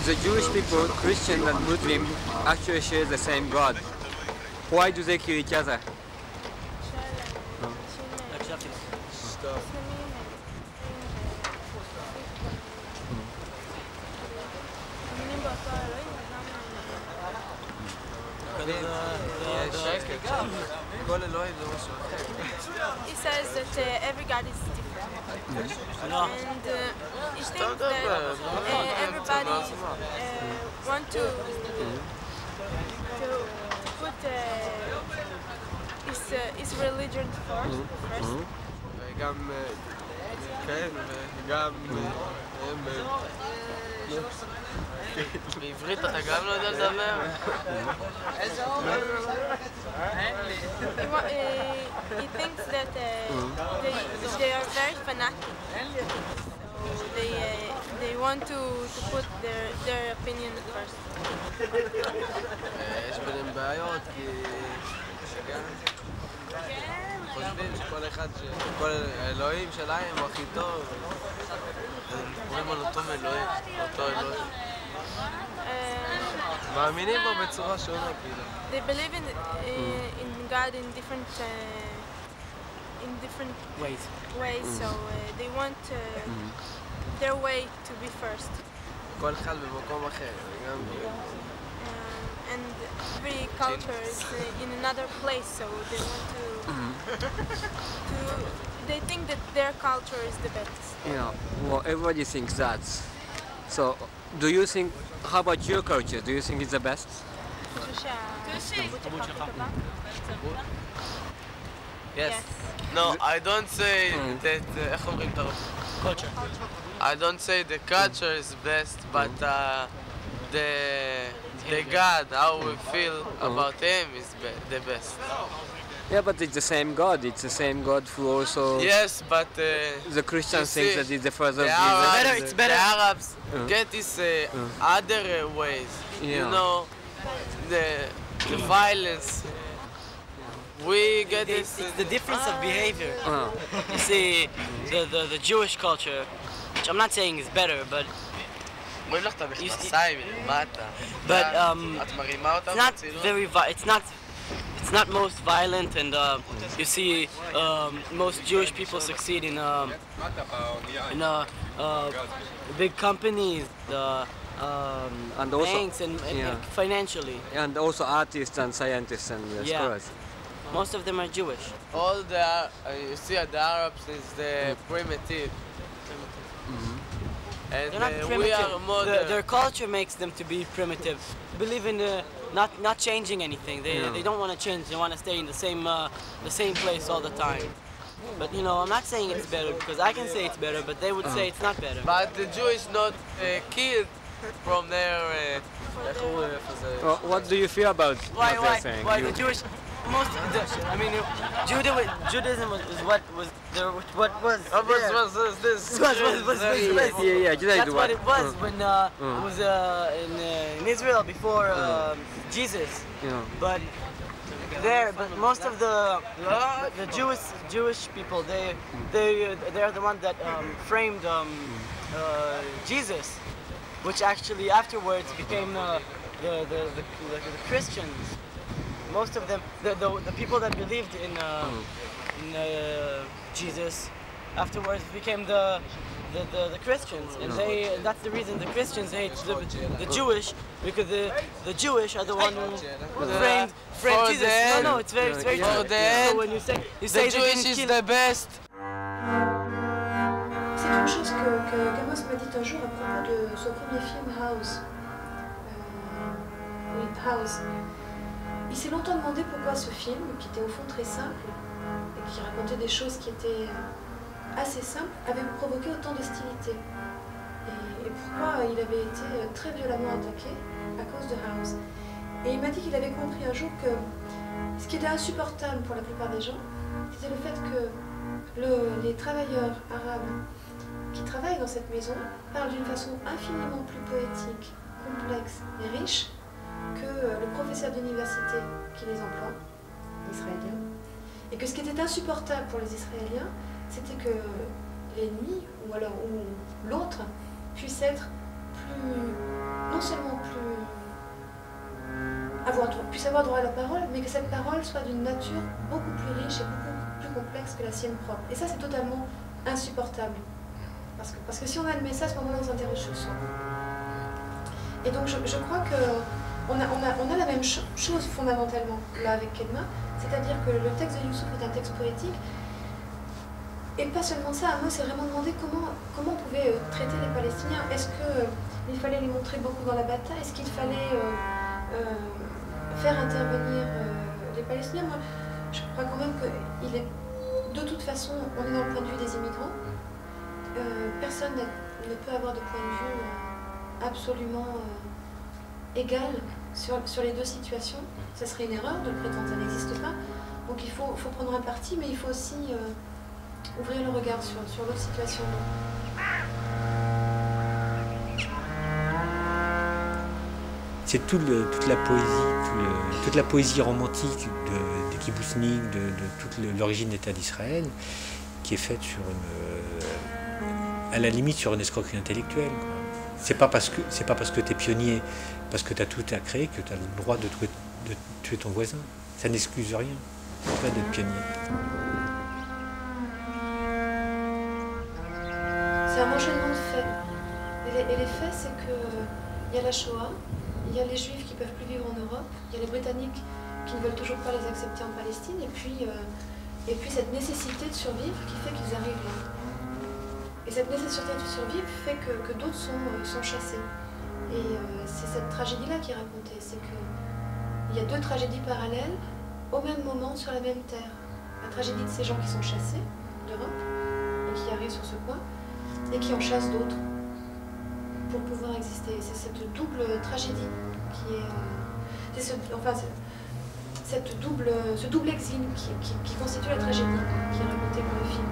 The Jewish people, Christians and Muslims actually share the same God. Why do they kill each other? He says that every God is different. And he thinks that everybody want to put his religion first. גם כן, וגם בעברית אתה גם לא יודע לדבר? He thinks that they are very fanatic. They want to put their opinion first. יש ביניהם בעיות כי חושבים שכל אחד, כל האלוהים שלהם הוא הכי טוב. הם קוראים על אותו אלוהים, אותו אלוהים. מאמינים בו בצורה שונה כאילו. They believe in God in different ways, so they want their way to be first. כל אחד במקום אחר. And every culture is in another place, so they want they think that their culture is the best. Yeah, well, everybody thinks that. So, do you think, how about your culture? Do you think it's the best? Yes. No, I don't say that, איך אומרים את הרוב? Culture. I don't say the culture is best, but the God, how we feel about him is the best. Yeah, but it's the same God. It's the same God who also... Yes, but... the Christians think that it's the father of Jesus. It's better. The Arabs get this other ways. Yeah. You know, the violence. We get this... It's the difference of behavior. You see, the Jewish culture, which I'm not saying is better, but אומרים לך את המכנסיים, מה אתה? but את מרימה אותם it's not it's not most violent, and you see most Jewish people succeed in big companies, and also, banks, and financially. And also artists and scientists and scholars. Most of them are Jewish. All the you see the Arabs is the primitive. And They're not we are primitive. modern. Their culture makes them to be primitive. Believe in not changing anything. They don't want to change. They want to stay in the same place all the time. But you know, I'm not saying it's better because I can say it's better, but they would say it's not better. But the Jewish not killed from their. What do you feel about what they're saying? Why the Jewish? Judaism is what was there. What was? Was this? Yeah, That's what it was when it was in Israel before Jesus. But most of the Jewish people, they are the ones that framed Jesus, which actually afterwards became the Christians. Most of them, the people that believed in Jesus, afterwards became the Christians, and that's the reason the Christians hate the Jewish, because the Jewish are the one who framed Jesus. No, it's very true. So when you say the Jewish is the best. C'est une chose que Gamos m'a dit un jour à propos de son premier film House. House. Il s'est longtemps demandé pourquoi ce film, qui était au fond très simple et qui racontait des choses qui étaient assez simples, avait provoqué autant d'hostilité. Et pourquoi il avait été très violemment attaqué à cause de House. Et il m'a dit qu'il avait compris un jour que ce qui était insupportable pour la plupart des gens, c'était le fait que les travailleurs arabes qui travaillent dans cette maison parlent d'une façon infiniment plus poétique, complexe et riche que le professeur d'université qui les emploie, l'Israélien. Et que ce qui était insupportable pour les Israéliens, c'était que l'ennemi, ou l'autre, puisse être plus, non puisse avoir droit à la parole, mais que cette parole soit d'une nature beaucoup plus riche et beaucoup plus complexe que la sienne propre. Et ça, c'est totalement insupportable. Parce que si on admet ça, à ce moment-là, on s'interroge sur soi. Et donc, je crois qu'on a la même chose fondamentalement là avec Kedma, c'est-à-dire que le texte de Youssouf est un texte poétique. Et pas seulement ça, moi, c'est vraiment demander comment on pouvait traiter les Palestiniens. Est-ce qu'il fallait les montrer beaucoup dans la bataille? Est-ce qu'il fallait faire intervenir les Palestiniens? Moi, je crois quand même qu'il est... De toute façon, on est dans le point de vue des immigrants. Personne ne peut avoir de point de vue absolument égal sur les deux situations. Ça serait une erreur de le prétendre, ça n'existe pas. Donc il faut prendre un parti, mais il faut aussi ouvrir le regard sur l'autre situation. C'est toute la poésie romantique de Kibboutnik, de toute l'origine d'État d'Israël, qui est faite à la limite sur une escroquerie intellectuelle. C'est pas parce que tu es pionnier, parce que tu as tout à créer, que tu as le droit de tuer ton voisin. Ça n'excuse rien, pas d'être pionnier. C'est un enchaînement de faits. Et les faits, c'est qu'il y a la Shoah, il y a les Juifs qui ne peuvent plus vivre en Europe, il y a les Britanniques qui ne veulent toujours pas les accepter en Palestine, et puis cette nécessité de survivre qui fait qu'ils arrivent là. Et cette nécessité de survivre fait que d'autres sont chassés. Et c'est cette tragédie-là qui est racontée, c'est qu'il y a deux tragédies parallèles au même moment sur la même terre. La tragédie de ces gens qui sont chassés d'Europe et qui arrivent sur ce point, et qui en chassent d'autres pour pouvoir exister. C'est cette double tragédie qui est... ce double exil qui constitue la tragédie qui est racontée par le film.